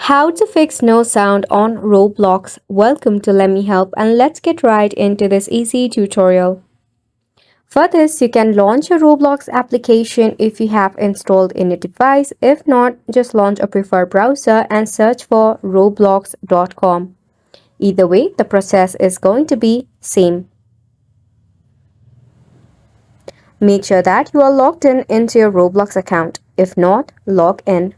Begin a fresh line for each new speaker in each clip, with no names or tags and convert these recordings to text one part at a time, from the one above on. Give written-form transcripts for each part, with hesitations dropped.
How to fix no sound on Roblox. Welcome to Let Me Help, and let's get right into this easy tutorial. For this, you can launch a Roblox application if you have installed in your device. If not, just launch a preferred browser and search for roblox.com. Either way, the process is going to be same. Make sure that you are logged in into your Roblox account. If not, log in.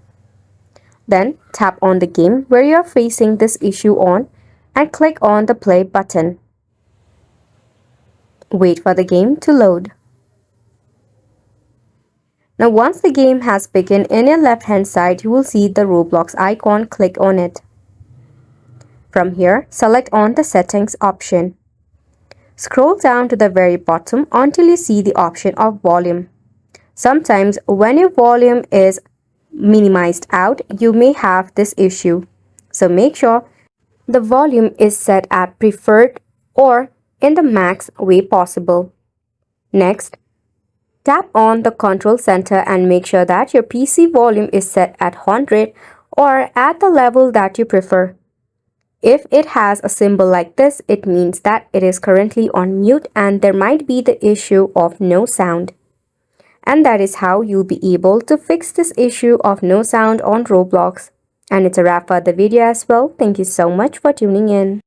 Then tap on the game where you are facing this issue on and click on the play button. Wait for the game to load. Now once the game has begun, in your left hand side you will see the Roblox icon. Click on it. From here, select on the settings option. Scroll down to the very bottom until you see the option of volume. Sometimes when your volume is minimized out, you may have this issue. So make sure the volume is set at preferred or in the max way possible. Next, tap on the control center and make sure that your PC volume is set at 100 or at the level that you prefer. If it has a symbol like this, it means that it is currently on mute and there might be the issue of no sound. And that is how you'll be able to fix this issue of no sound on Roblox. And it's a wrap for the video as well. Thank you so much for tuning in.